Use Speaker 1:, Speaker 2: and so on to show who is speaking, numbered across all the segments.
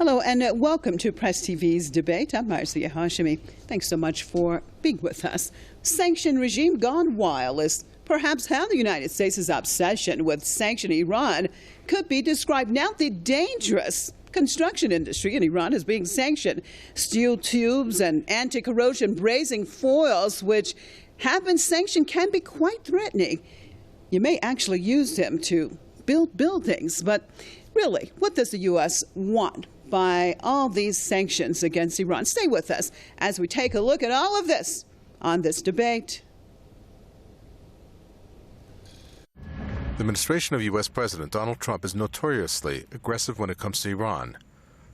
Speaker 1: Hello and welcome to Press TV's debate. I'm Marcia Hashimi. Thanks so much for being with us. Sanction regime gone wild is perhaps how the United States' obsession with sanctioning Iran could be described. Now the dangerous construction industry in Iran is being sanctioned. Steel tubes and anti-corrosion brazing foils, which have been sanctioned, can be quite threatening. You may actually use them to build buildings. But really, what does the U.S. want by all these sanctions against Iran? Stay with us as we take a look at all of this on this debate.
Speaker 2: The administration of U.S. President Donald Trump is notoriously aggressive when it comes to Iran.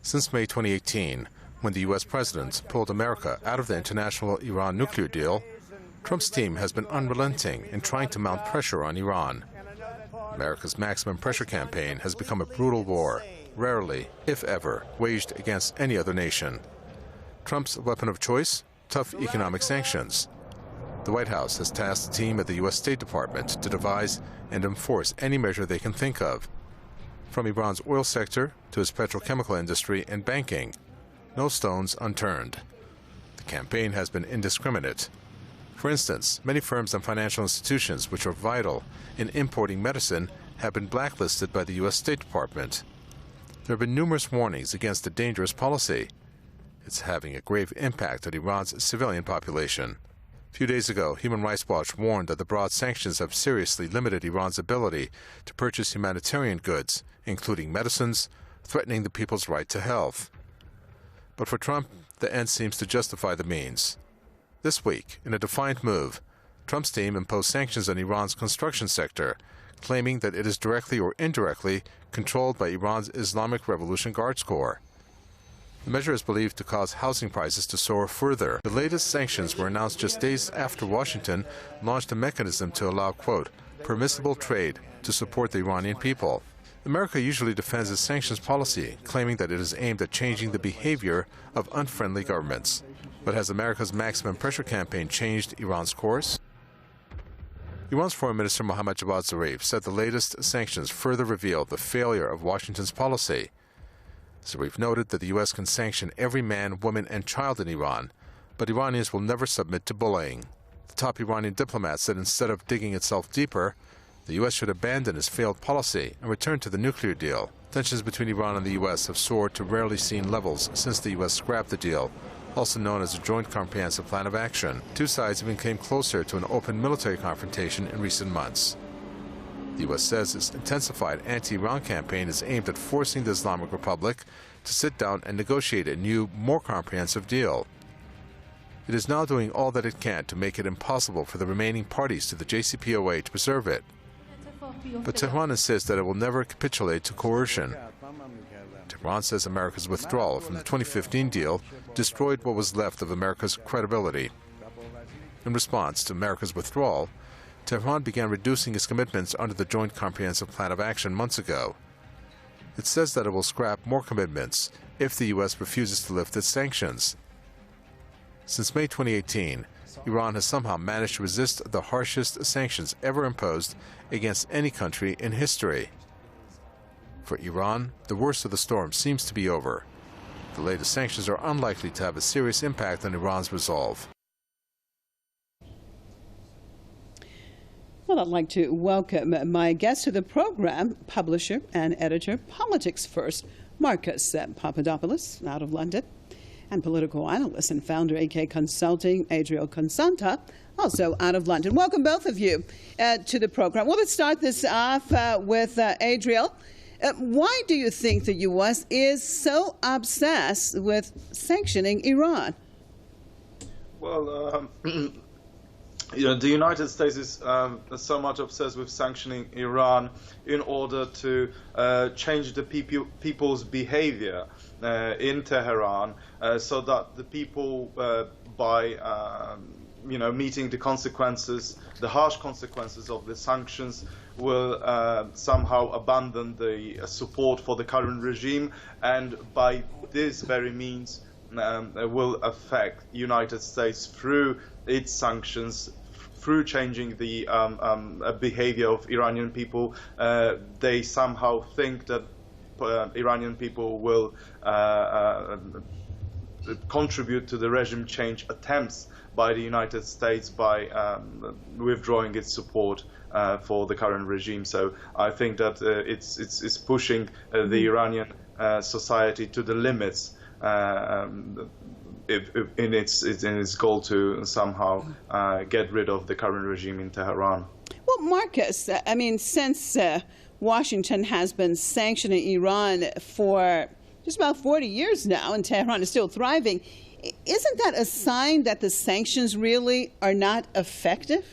Speaker 2: Since May 2018, when the U.S. president pulled America out of the international Iran nuclear deal, Trump's team has been unrelenting in trying to mount pressure on Iran. America's maximum pressure campaign has become a brutal war, rarely, if ever, waged against any other nation. Trump's weapon of choice? Tough economic sanctions. The White House has tasked a team at the U.S. State Department to devise and enforce any measure they can think of. From Iran's oil sector to its petrochemical industry and banking, no stones unturned. The campaign has been indiscriminate. For instance, many firms and financial institutions which are vital in importing medicine have been blacklisted by the U.S. State Department. There have been numerous warnings against the dangerous policy. It's having a grave impact on Iran's civilian population. A few days ago, Human Rights Watch warned that the broad sanctions have seriously limited Iran's ability to purchase humanitarian goods, including medicines, threatening the people's right to health. But for Trump, the end seems to justify the means. This week, in a defiant move, Trump's team imposed sanctions on Iran's construction sector, claiming that it is directly or indirectly controlled by Iran's Islamic Revolution Guards Corps. The measure is believed to cause housing prices to soar further. The latest sanctions were announced just days after Washington launched a mechanism to allow, quote, permissible trade to support the Iranian people. America usually defends its sanctions policy, claiming that it is aimed at changing the behavior of unfriendly governments. But has America's maximum pressure campaign changed Iran's course? Iran's Foreign Minister Mohammad Javad Zarif said the latest sanctions further revealed the failure of Washington's policy. Zarif noted that the U.S. can sanction every man, woman, and child in Iran, but Iranians will never submit to bullying. The top Iranian diplomat said instead of digging itself deeper, the U.S. should abandon its failed policy and return to the nuclear deal. Tensions between Iran and the U.S. have soared to rarely seen levels since the U.S. scrapped the deal, also known as the Joint Comprehensive Plan of Action. Two sides even came closer to an open military confrontation in recent months. The U.S. says its intensified anti-Iran campaign is aimed at forcing the Islamic Republic to sit down and negotiate a new, more comprehensive deal. It is now doing all that it can to make it impossible for the remaining parties to the JCPOA to preserve it. But Tehran insists that it will never capitulate to coercion. Tehran says America's withdrawal from the 2015 deal destroyed what was left of America's credibility. In response to America's withdrawal, Tehran began reducing its commitments under the Joint Comprehensive Plan of Action months ago. It says that it will scrap more commitments if the U.S. refuses to lift its sanctions. Since May 2018, Iran has somehow managed to resist the harshest sanctions ever imposed against any country in history. For Iran, the worst of the storm seems to be over. The latest sanctions are unlikely to have a serious impact on Iran's resolve.
Speaker 1: Well, I'd like to welcome my guest to the program, publisher and editor, Politics First, Marcus Papadopoulos, out of London, and political analyst and founder, AK Consulting, Adriel Consanta, also out of London. Welcome, both of you, to the program. Well, let's start this off with Adriel. Why do you think the U.S. is so obsessed with sanctioning Iran?
Speaker 3: Well, the United States is so much obsessed with sanctioning Iran in order to change the people's behavior in Tehran, so that the people, by meeting the consequences, the harsh consequences of the sanctions, will somehow abandon the support for the current regime, and by this very means will affect United States through its sanctions, through changing the behavior of Iranian people. They somehow think that Iranian people will contribute to the regime change attempts by the United States by withdrawing its support for the current regime. So I think that it's pushing the Iranian society to the limits in its goal to somehow get rid of the current regime in Tehran.
Speaker 1: Well, Marcus, I mean, since Washington has been sanctioning Iran for just about 40 years now, and Tehran is still thriving, isn't that a sign that the sanctions really are not effective?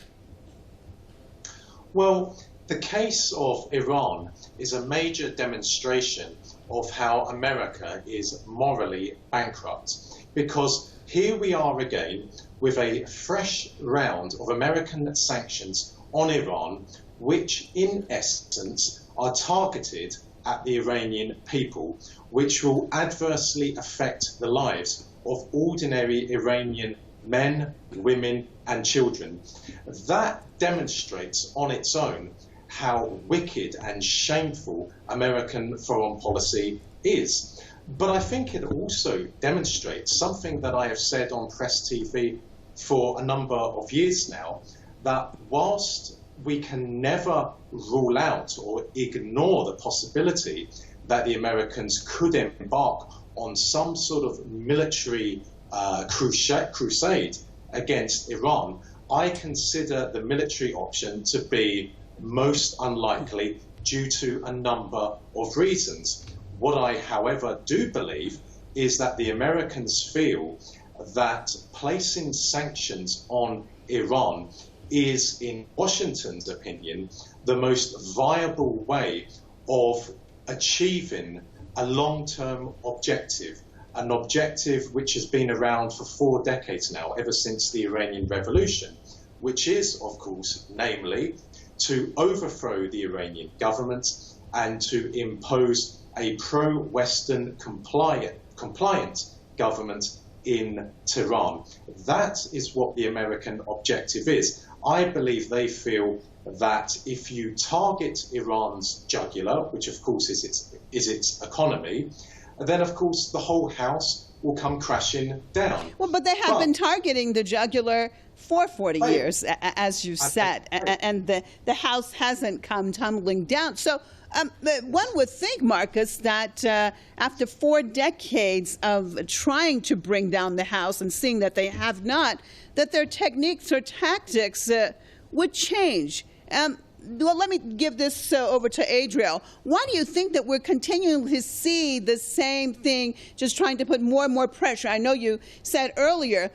Speaker 4: Well, the case of Iran is a major demonstration of how America is morally bankrupt. Because here we are again with a fresh round of American sanctions on Iran, which in essence are targeted at the Iranian people, which will adversely affect the lives of ordinary Iranian men, women and children. That demonstrates on its own how wicked and shameful American foreign policy is. But I think it also demonstrates something that I have said on Press TV for a number of years now, that whilst we can never rule out or ignore the possibility that the Americans could embark on some sort of military crusade against Iran, I consider the military option to be most unlikely due to a number of reasons. What I, however, do believe is that the Americans feel that placing sanctions on Iran is, in Washington's opinion, the most viable way of achieving a long-term objective, an objective which has been around for 4 decades now, ever since the Iranian Revolution, which is, of course, namely, to overthrow the Iranian government and to impose a pro-Western compliant government in Tehran. That is what the American objective is. I believe they feel that if you target Iran's jugular, which of course is its economy, then of course the whole house will come crashing down.
Speaker 1: Well, but they have been targeting the jugular for 40 years, as you said, and the house hasn't come tumbling down. So one would think, Marcus, that after 4 decades of trying to bring down the house and seeing that they have not, that their techniques or tactics would change. Well, let me give this over to Adriel. Why do you think that we're continuing to see the same thing, just trying to put more and more pressure? I know you said earlier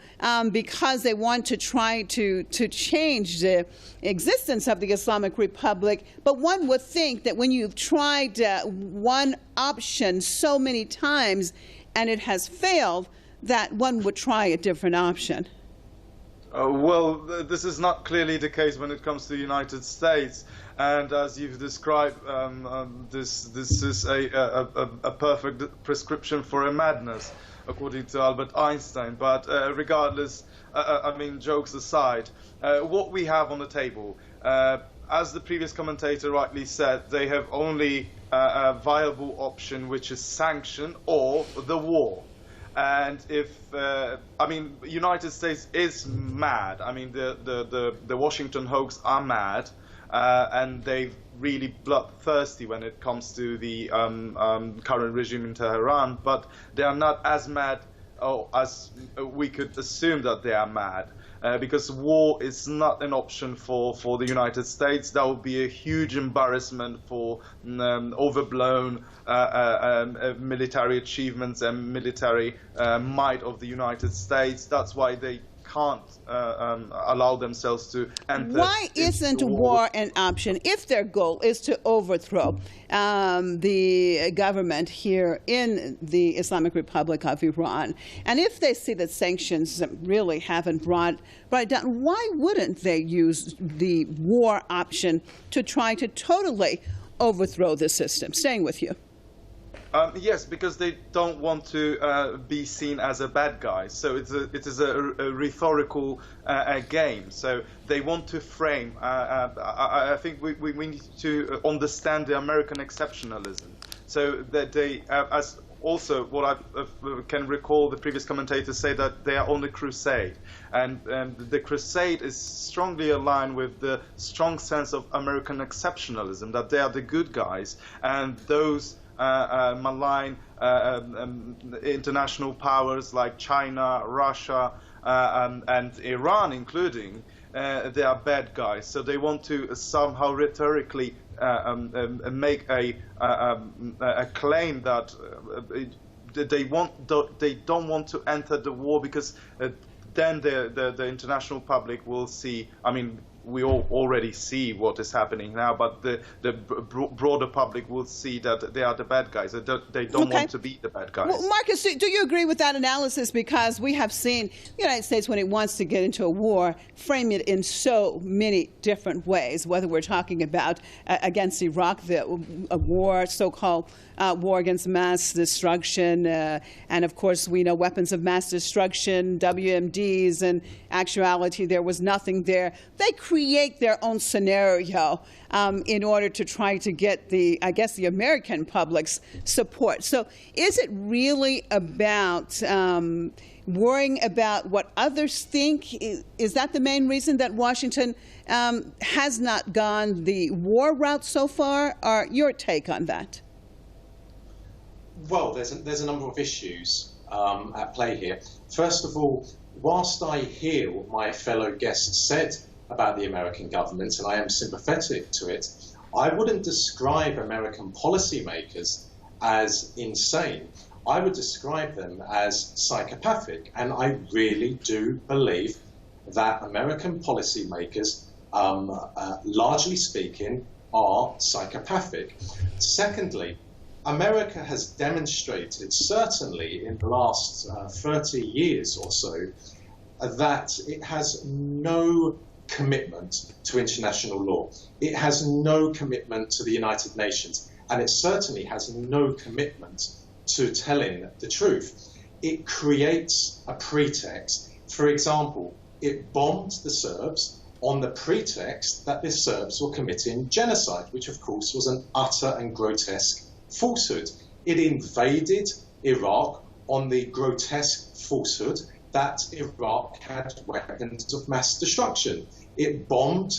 Speaker 1: because they want to try to change the existence of the Islamic Republic, but one would think that when you've tried one option so many times and it has failed, that one would try a different option.
Speaker 3: Well, this is not clearly the case when it comes to the United States, and as you've described, this is a perfect prescription for a madness, according to Albert Einstein. But regardless, I mean, jokes aside, what we have on the table, as the previous commentator rightly said, they have only a viable option, which is sanction or the war. And if I mean, United States is mad. I mean, the Washington hoax are mad, and they're really bloodthirsty when it comes to the current regime in Tehran. But they are not as mad as we could assume that they are mad. Because war is not an option for the United States. That would be a huge embarrassment for overblown military achievements and military might of the United States. That's why they can't allow themselves to enter.
Speaker 1: Why isn't war an option if their goal is to overthrow the government here in the Islamic Republic of Iran? And if they see that sanctions really haven't brought it down, why wouldn't they use the war option to try to totally overthrow the system? Staying with you.
Speaker 3: Yes, because they don't want to be seen as a bad guy. So it is a rhetorical game. So they want to frame. I think we need to understand the American exceptionalism. So that they, as also what I can recall the previous commentators say, that they are on the crusade, and the crusade is strongly aligned with the strong sense of American exceptionalism, that they are the good guys, and those malign international powers like China, Russia, and Iran including, they are bad guys. So they want to somehow rhetorically make a claim that they don't want to enter the war, because then the international public will see. I mean, we all already see what is happening now, but the broader public will see that they are the bad guys. They don't want to be the bad guys.
Speaker 1: Well, Marcus, do you agree with that analysis? Because we have seen the United States, when it wants to get into a war, frame it in so many different ways, whether we're talking about against Iraq, a war, so-called war against mass destruction, and of course we know weapons of mass destruction, WMDs, and actuality there was nothing there. They create their own scenario in order to try to get the American public's support. So is it really about worrying about what others think? Is that the main reason that Washington has not gone the war route so far? Or your take on that?
Speaker 4: Well, there's a number of issues at play here. First of all, whilst I hear what my fellow guests said about the American government, and I am sympathetic to it, I wouldn't describe American policymakers as insane. I would describe them as psychopathic, and I really do believe that American policymakers, largely speaking, are psychopathic. Secondly, America has demonstrated, certainly in the last 30 years or so, that it has no commitment to international law. It has no commitment to the United Nations, and it certainly has no commitment to telling the truth. It creates a pretext. For example, it bombed the Serbs on the pretext that the Serbs were committing genocide, which of course was an utter and grotesque falsehood. It invaded Iraq on the grotesque falsehood that Iraq had weapons of mass destruction. It bombed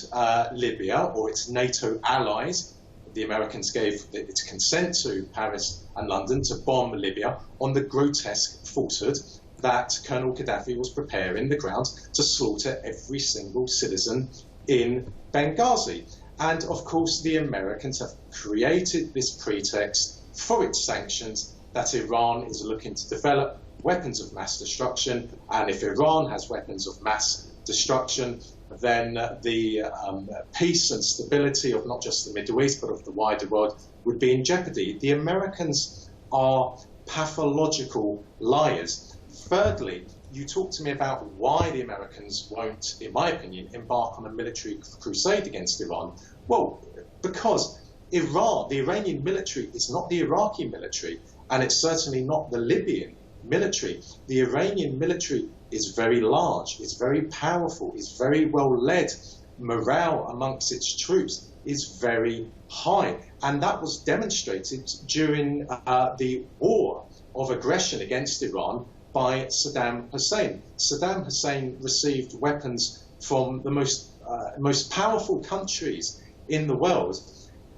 Speaker 4: Libya, or its NATO allies. The Americans gave its consent to Paris and London to bomb Libya on the grotesque falsehood that Colonel Gaddafi was preparing the ground to slaughter every single citizen in Benghazi. And of course, the Americans have created this pretext for its sanctions that Iran is looking to develop weapons of mass destruction. And if Iran has weapons of mass destruction, then the peace and stability of not just the Middle East, but of the wider world would be in jeopardy. The Americans are pathological liars. Thirdly, you talk to me about why the Americans won't, in my opinion, embark on a military crusade against Iran. Well, because Iran, the Iranian military, is not the Iraqi military, and it's certainly not the Libyan military. The Iranian military is very large, it's very powerful, it's very well led. Morale amongst its troops is very high, and that was demonstrated during the war of aggression against Iran by Saddam Hussein. Saddam Hussein received weapons from the most powerful countries in the world,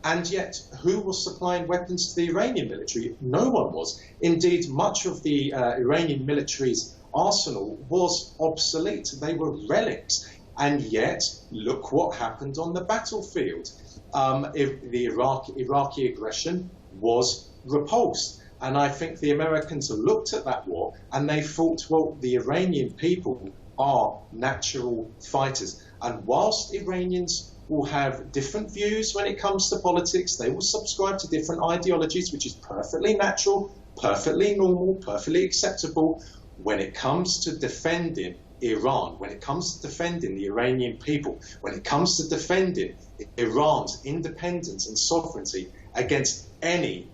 Speaker 4: and yet who was supplying weapons to the Iranian military? No one was. Indeed, much of the Iranian military's arsenal was obsolete. They were relics, and yet look what happened on the battlefield. The Iraqi aggression was repulsed. And I think the Americans looked at that war and they thought, well, the Iranian people are natural fighters. And whilst Iranians will have different views when it comes to politics, they will subscribe to different ideologies, which is perfectly natural, perfectly normal, perfectly acceptable. When it comes to defending Iran, when it comes to defending the Iranian people, when it comes to defending Iran's independence and sovereignty against any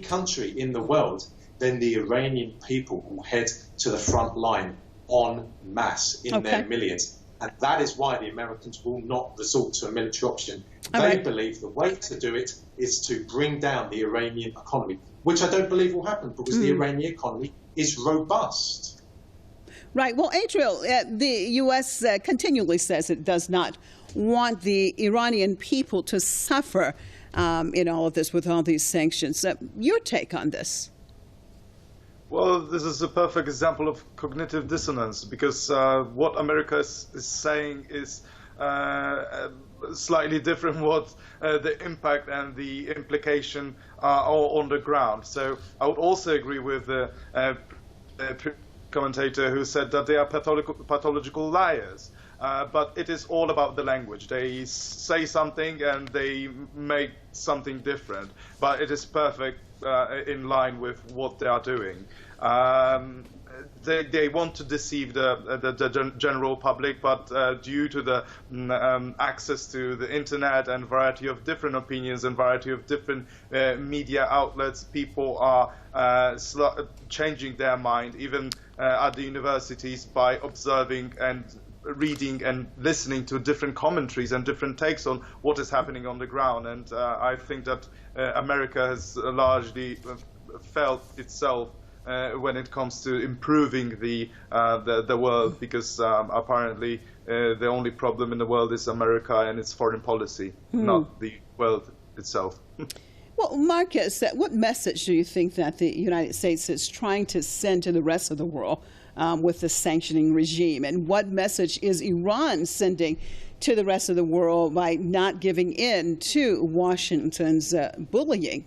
Speaker 4: country in the world, then the Iranian people will head to the front line en masse in their millions. And that is why the Americans will not resort to a military option.
Speaker 1: All
Speaker 4: They
Speaker 1: right.
Speaker 4: believe the way to do it is to bring down the Iranian economy, which I don't believe will happen because the Iranian economy is robust.
Speaker 1: Right. Well, Adriel, the U.S. Continually says it does not want the Iranian people to suffer in all of this with all these sanctions. Your take on this?
Speaker 3: Well, this is a perfect example of cognitive dissonance because what America is saying is slightly different what the impact and the implication are on the ground. So I would also agree with the commentator who said that they are pathological liars. But it is all about the language. They say something and they make something different. But it is perfect in line with what they are doing. They want to deceive the general public, but due to the access to the internet and variety of different opinions and variety of different media outlets, people are changing their mind, even at the universities, by observing and reading and listening to different commentaries and different takes on what is happening on the ground. And I think that America has largely felt itself when it comes to improving the world, because apparently the only problem in the world is America and its foreign policy, not the world itself.
Speaker 1: Well, Marcus, what message do you think that the United States is trying to send to the rest of the world with the sanctioning regime? And what message is Iran sending to the rest of the world by not giving in to Washington's bullying?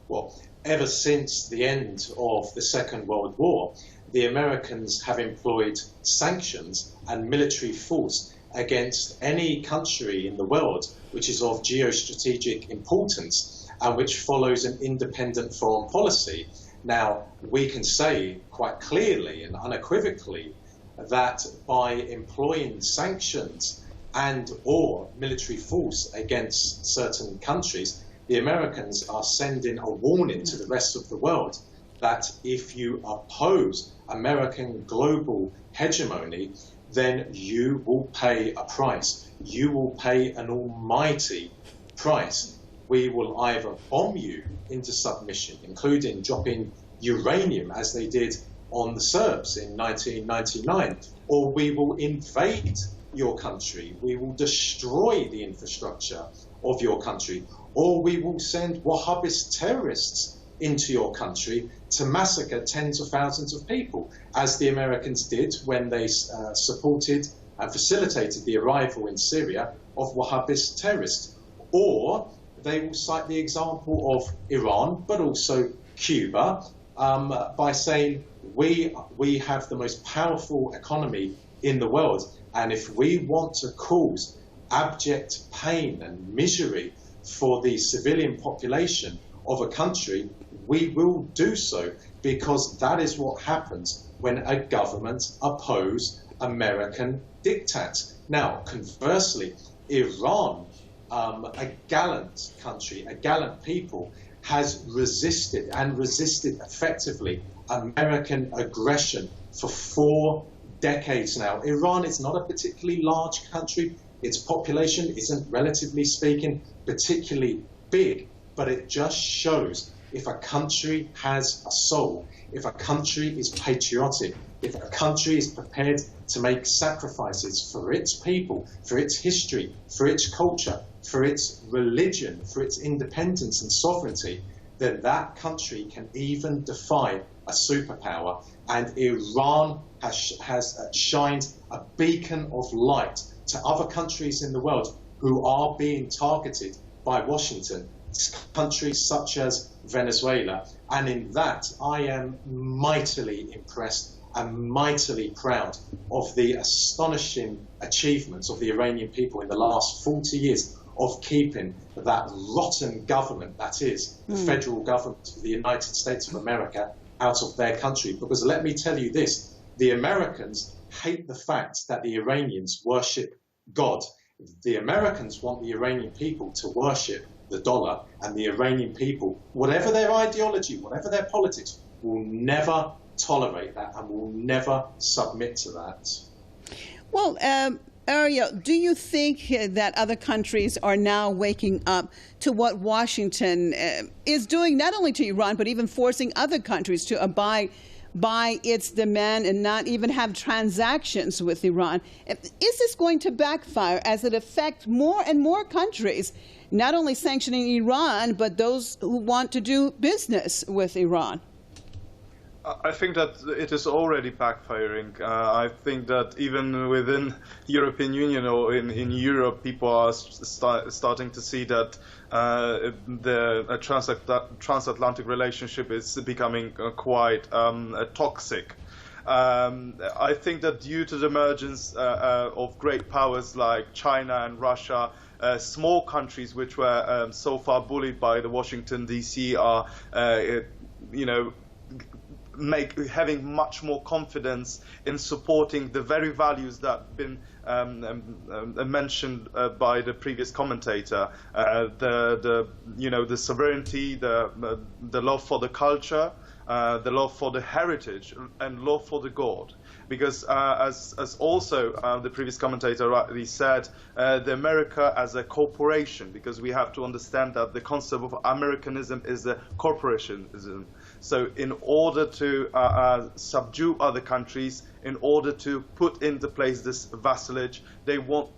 Speaker 4: Well, ever since the end of the Second World War, the Americans have employed sanctions and military force against any country in the world which is of geostrategic importance and which follows an independent foreign policy. Now, we can say quite clearly and unequivocally that by employing sanctions and or military force against certain countries, the Americans are sending a warning to the rest of the world that if you oppose American global hegemony, then you will pay a price. You will pay an almighty price. We will either bomb you into submission, including dropping uranium as they did on the Serbs in 1999, or we will invade your country. We will destroy the infrastructure of your country, or we will send Wahhabist terrorists into your country to massacre tens of thousands of people, as the Americans did when they supported and facilitated the arrival in Syria of Wahhabist terrorists. Or they will cite the example of Iran, but also Cuba, by saying we have the most powerful economy in the world, and if we want to cause abject pain and misery for the civilian population of a country, we will do so, because that is what happens when a government opposes American diktats. Now, conversely, Iran, a gallant country, a gallant people, has resisted and resisted effectively American aggression for 4 decades now. Iran is not a particularly large country. Its population isn't, relatively speaking, particularly big, but it just shows if a country has a soul, if a country is patriotic, if a country is prepared to make sacrifices for its people, for its history, for its culture, for its religion, for its independence and sovereignty, then that country can even defy a superpower. And Iran has shined a beacon of light to other countries in the world who are being targeted by Washington, countries such as Venezuela. And in that, I am mightily impressed and mightily proud of the astonishing achievements of the Iranian people in the last 40 years of keeping that rotten government, that is, the federal government of the United States of America, out of their country. Because let me tell you this, the Americans hate the fact that the Iranians worship God. The Americans want the Iranian people to worship the dollar, and the Iranian people, whatever their ideology, whatever their politics, will never tolerate that and will never submit to that.
Speaker 1: Well, Ariel, do you think that other countries are now waking up to what Washington is doing, not only to Iran, but even forcing other countries to abide by its demand and not even have transactions with Iran? Is this going to backfire as it affects more and more countries, not only sanctioning Iran, but those who want to do business with Iran?
Speaker 3: I think that it is already backfiring. I think that even within European Union or in Europe, people are starting to see that the transatlantic relationship is becoming quite toxic. I think that due to the emergence of great powers like China and Russia, small countries which were so far bullied by the Washington DC are, having much more confidence in supporting the very values that have been mentioned by the previous commentator, the sovereignty, the love for the culture, the love for the heritage, and love for the God. Because as also the previous commentator rightly said, the America as a corporation, because we have to understand that the concept of Americanism is a corporationism. So in order to subdue other countries, in order to put into place this vassalage, they want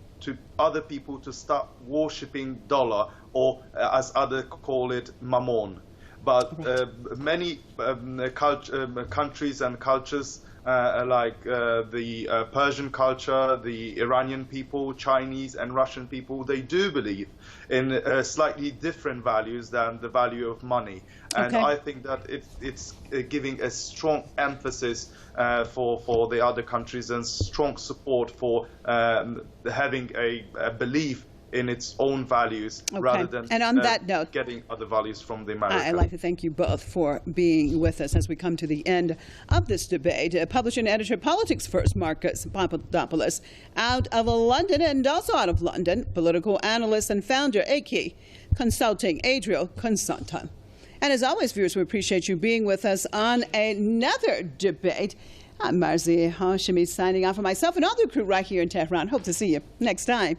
Speaker 3: other people to start worshipping dollar, or as others call it, mammon. But many countries and cultures like the Persian culture, the Iranian people, Chinese and Russian people, they do believe in slightly different values than the value of money. And I think that it's giving a strong emphasis for the other countries and strong support for having a belief in its own values rather than
Speaker 1: and on that note,
Speaker 3: getting other values from the Americans.
Speaker 1: I'd like to thank you both for being with us as we come to the end of this debate. Publisher and editor, Politics First, Marcus Papadopoulos, out of London, and also out of London, political analyst and founder, AK Consulting, Adriel Constantin. And as always, viewers, we appreciate you being with us on another debate. I'm Marcia Hashemi signing off for myself and all the crew right here in Tehran. Hope to see you next time.